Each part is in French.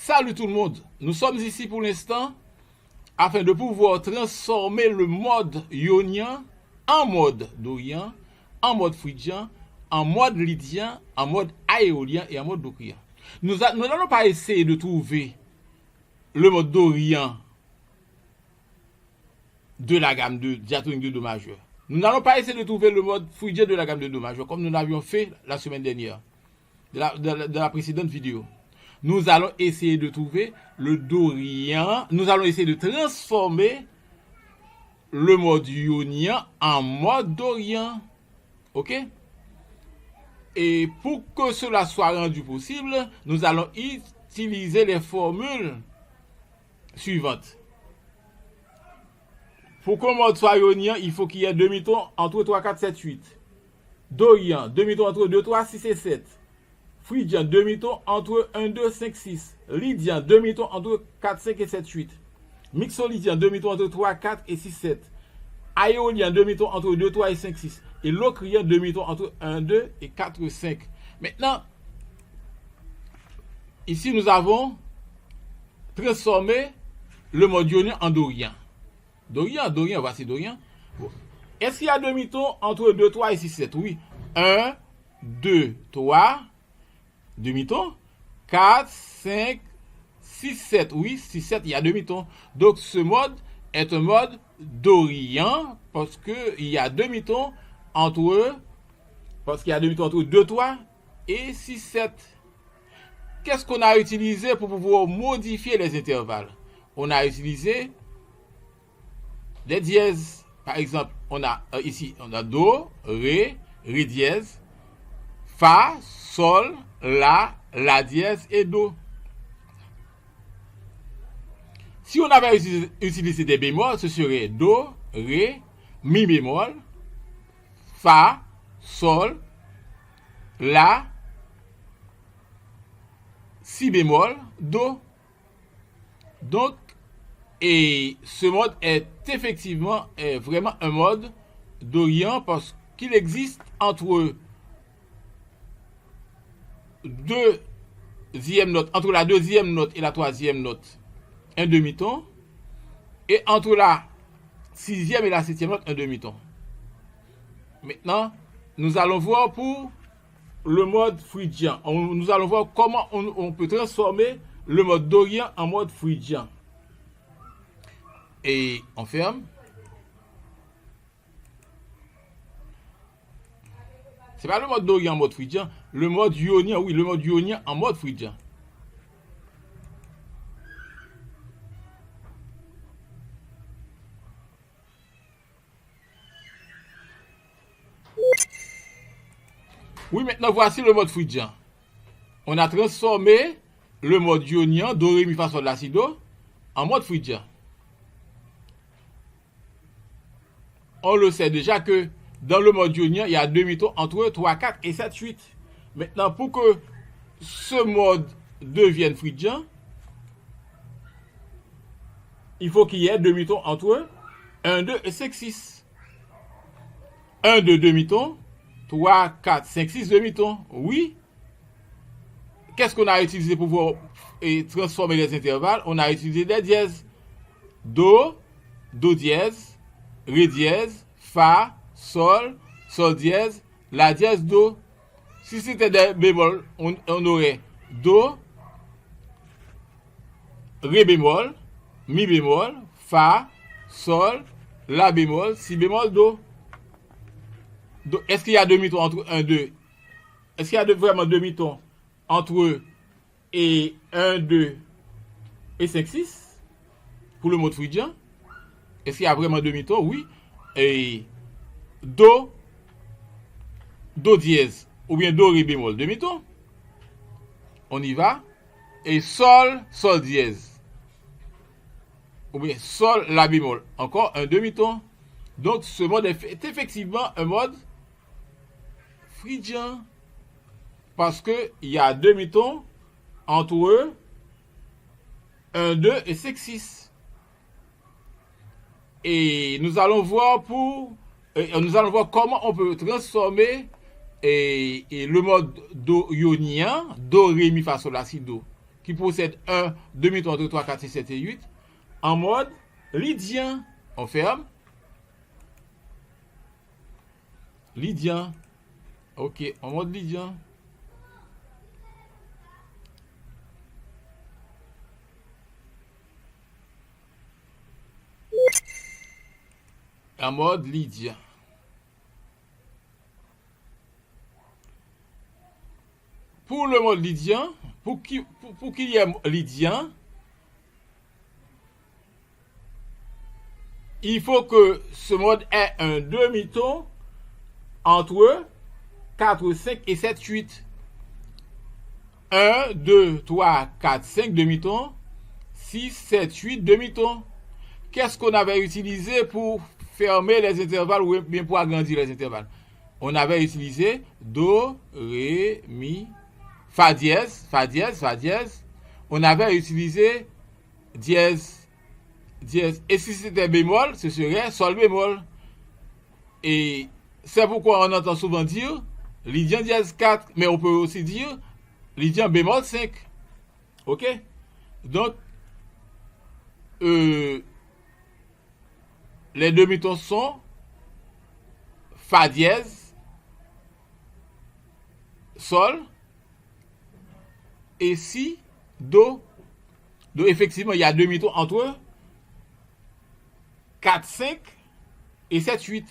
Salut tout le monde, nous sommes ici pour l'instant afin de pouvoir transformer le mode ionien en mode dorien, en mode phrygien, en mode lydien, en mode aéolien et en mode docrien. Nous n'allons pas essayer de trouver le mode dorien de la gamme de diatonique de do majeur. Nous n'allons pas essayer de trouver le mode phrygien de la gamme de do majeur comme nous l'avions fait la semaine dernière, de la précédente vidéo. Nous allons essayer de trouver le dorien. Nous allons essayer de transformer le mode ionien en mode dorien. Ok? Et pour que cela soit rendu possible, nous allons utiliser les formules suivantes. Pour que le mode soit ionien, il faut qu'il y ait demi-ton entre 3, 4, 7, 8. Dorien, demi-ton entre 2, 3, 6 et 7. Phrygien, demi-ton entre 1, 2, 5, 6. Lydien, demi-ton entre 4, 5 et 7, 8. Mixolydien, demi-ton entre 3, 4 et 6, 7. Aéolien, demi-ton entre 2, 3 et 5, 6. Et locrien, demi-ton entre 1, 2 et 4, 5. Maintenant, ici nous avons transformé le mode ionien en dorien. Dorien, voici dorien. Bon. Est-ce qu'il y a demi-ton entre 2, 3 et 6, 7? Oui. 1, 2, 3. Demi-ton, 4, 5, 6, 7. Oui, 6, 7, il y a demi-ton. Donc, ce mode est un mode dorien parce qu'il y a demi-ton entre 2, 3 et 6, 7. Qu'est-ce qu'on a utilisé pour pouvoir modifier les intervalles? On a utilisé des dièses. Par exemple, on a ici, on a Do, Ré, Ré dièse, Fa, Sol, La dièse et Do. Si on avait utilisé des bémols, ce serait Do, Ré, Mi bémol, Fa, Sol, La, Si bémol, Do. Donc, et ce mode est effectivement vraiment un mode dorien parce qu'il existe entre entre la deuxième note et la troisième note, un demi-ton, et entre la sixième et la septième note, un demi-ton. Maintenant, nous allons voir pour le mode phrygien. Nous allons voir comment on peut transformer le mode dorien en mode phrygien. Et on ferme. C'est pas le mode dorien en mode phrygien, le mode ionien, oui, le mode ionien en mode phrygien. Oui, maintenant voici le mode phrygien. On a transformé le mode ionien, do, ré, mi, fa, sol, la, si, do, en mode phrygien. On le sait déjà que dans le mode ionien, il y a demi-ton entre 3, 4 et 7, 8. Maintenant, pour que ce mode devienne phrygien, il faut qu'il y ait demi-ton entre 1, 2 et 5, 6. 1, 2, demi-ton. 3, 4, 5, 6, demi-ton. Oui. Qu'est-ce qu'on a utilisé pour pouvoir transformer les intervalles? On a utilisé des dièses. Do, Do dièse, Ré dièse, Fa, Sol, Sol dièse, La dièse, Do. Si c'était des bémols, on aurait Do, Ré bémol, Mi bémol, Fa, Sol, La bémol, Si bémol, Do. Est-ce qu'il y a demi-ton entre 1, 2? Est-ce qu'il y a vraiment demi-ton entre 1, 2 et 5, 6 pour le mode phrygien? Est-ce qu'il y a vraiment demi-ton? Oui. Et Do dièse ou bien Do, Ré bémol, demi-ton. On y va. Et Sol, Sol dièse. Ou bien Sol, La bémol. Encore un demi-ton. Donc ce mode est effectivement un mode phrygien. Parce qu'il y a demi-ton entre 1, 2 et 5, 6. Et nous allons voir comment on peut transformer le mode ionien, Do, Ré, Mi, Fa, Sol, La, Si, Do, qui possède un demi-ton entre 3, 4, 6, 7 et 8, en mode lydien. On ferme. Lydien. Ok, en mode lydien. En mode lydien. Pour le mode lydien, pour qu'il y ait lydien, il faut que ce mode ait un demi-ton entre 4, 5 et 7, 8. 1, 2, 3, 4, 5 demi-tons, 6, 7, 8 demi-tons. Qu'est-ce qu'on avait utilisé pour fermer les intervalles ou bien pour agrandir les intervalles? On avait utilisé Do, Ré, Mi, Fa dièse, Fa dièse, Fa dièse. On avait utilisé dièse, dièse. Et si c'était bémol, ce serait Sol bémol. Et c'est pourquoi on entend souvent dire lydien dièse 4, mais on peut aussi dire lydien bémol 5. Ok? Donc, les demi-tons sont Fa dièse, Sol, et Si, Do. Donc, effectivement, il y a demi-tons entre 4, 5 et 7, 8.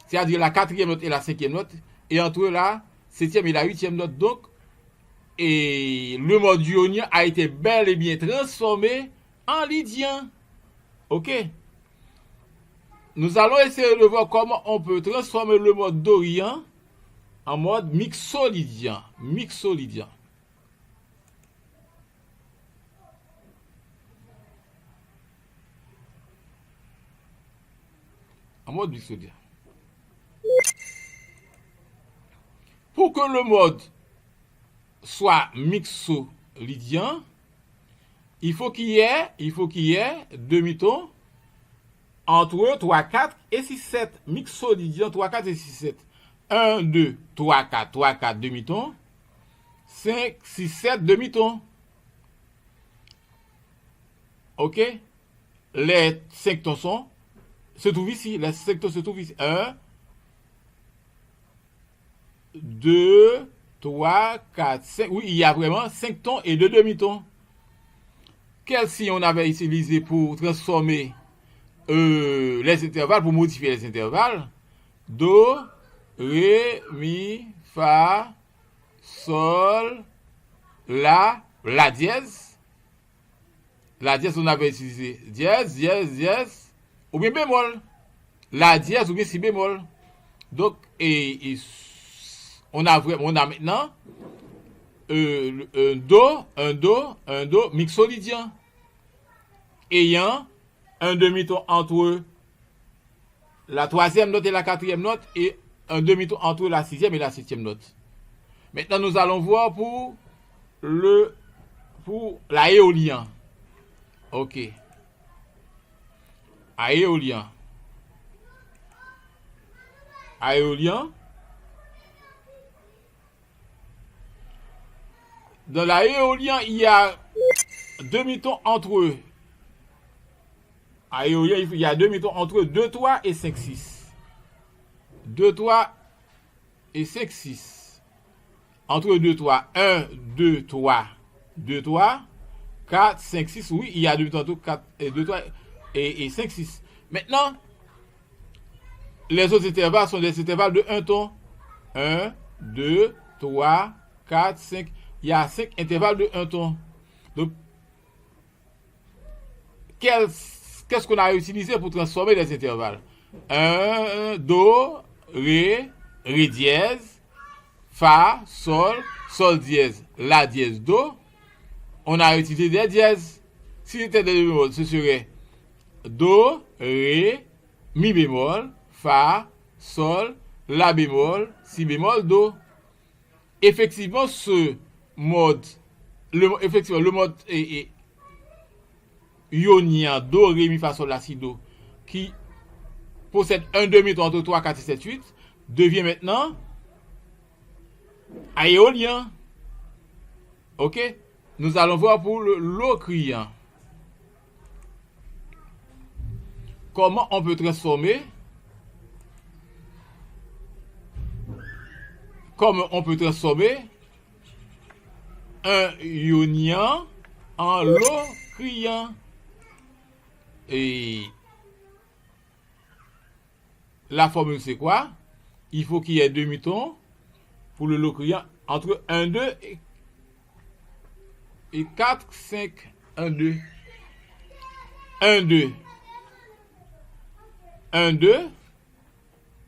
C'est-à-dire la quatrième note et la cinquième note, et entre la septième et la huitième note. Donc, et le mode ionien a été bel et bien transformé en lydien. Ok? Nous allons essayer de voir comment on peut transformer le mode dorian en mode mixolydien. Mixolydien. En mode mixolydien. Pour que le mode soit mixolydien, il faut qu'il y ait demi-ton entre 3, 4 et 6, 7. Mixolydien 3, 4 et 6, 7. 1, 2, 3, 4, 3, 4 demi-ton. 5, 6, 7 demi-ton. Ok? Les 5 tons se trouvent ici. Les 5 tons se trouvent ici. 1, 2, 3, 4, 5. Oui, il y a vraiment 5 tons et 2 demi-tons. Quel signe on avait utilisé pour transformer les intervalles, pour modifier les intervalles? Do, Ré, Mi, Fa, Sol, La dièse. La dièse, on avait utilisé dièse, dièse, dièse, ou bien bémol. La dièse ou bien si bémol. Donc, on a maintenant un do mixolydien ayant un demi-ton entre la troisième note et la quatrième note et un demi-ton entre la sixième et la septième note. Maintenant, nous allons voir pour l'aéolien. Ok. Aéolien. Aéolien. Dans l'aéolien, il y a demi-ton entre eux. Aéolien, il y a demi-ton entre 2, 3 et 5, 6. 2, 3 et 5, 6. Entre 2, 3. 1, 2, 3. 2, 3. 4, 5, 6. Oui, il y a demi-ton entre 4 et 2, 3 et 5, 6. Maintenant, les autres intervalles sont des intervalles de 1 ton. 1, 2, 3, 4, 5. Il y a 5 intervalles de 1 ton. Donc, qu'est-ce qu'on a utilisé pour transformer les intervalles? 1, Do, Ré, Ré dièse, Fa, Sol, Sol dièse, La dièse, Do. On a utilisé des dièses. Si c'était des bémols, ce serait Do, Ré, Mi bémol, Fa, Sol, La bémol, Si bémol, Do. Effectivement, ce mode, le mode ionien, Do, Ré, Mi, Fa, Sol, La, Si, Do, qui possède un demi-ton entre 3, 4 et 7, 8, devient maintenant aéolien. Ok? Nous allons voir pour le locrian. Comment on peut transformer un ionian en locrian. Et la formule c'est quoi? Il faut qu'il y ait demi-ton pour le locrian entre 1, 2 et 4, 5, 1, 2. 1, 2. 1, 2,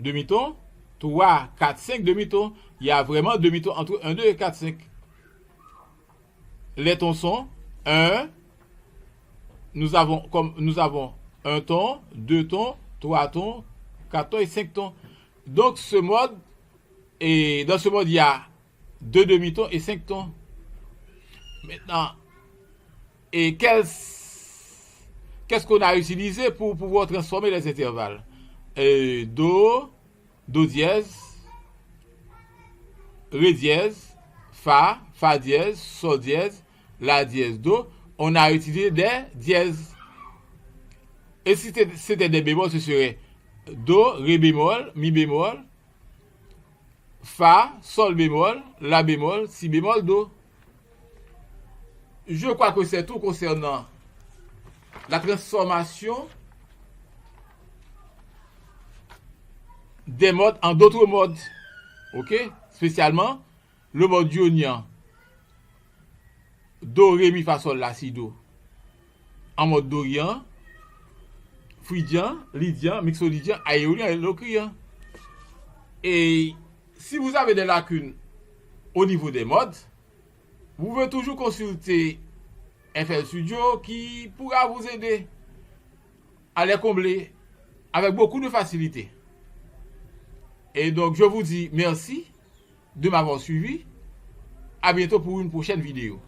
demi-ton. 3, 4, 5, demi-ton. Il y a vraiment demi-ton entre 1, 2 et 4, 5. Les tons sont 1. Nous avons un ton, 2 tons, 3 tons, 4 tons et 5 tons. Donc dans ce mode, il y a 2 demi-tons et 5 tons. Maintenant, et qu'est-ce qu'on a utilisé pour pouvoir transformer les intervalles? Do dièse, Ré dièse, Fa dièse, Sol dièse, La dièse, Do. On a utilisé des dièses. Et si c'était des bémols, ce serait Do, Ré bémol, Mi bémol, Fa, Sol bémol, La bémol, Si bémol, Do. Je crois que c'est tout concernant la transformation des modes en d'autres modes. Ok? Spécialement le mode ionien. Do, Ré, Mi, Fa, Sol, La, Si, Do. En mode dorian, phrygian, lydien, mixolydien, aéolien et locrian. Et si vous avez des lacunes au niveau des modes, vous pouvez toujours consulter FL Studio qui pourra vous aider à les combler avec beaucoup de facilité. Et donc, je vous dis merci de m'avoir suivi. À bientôt pour une prochaine vidéo.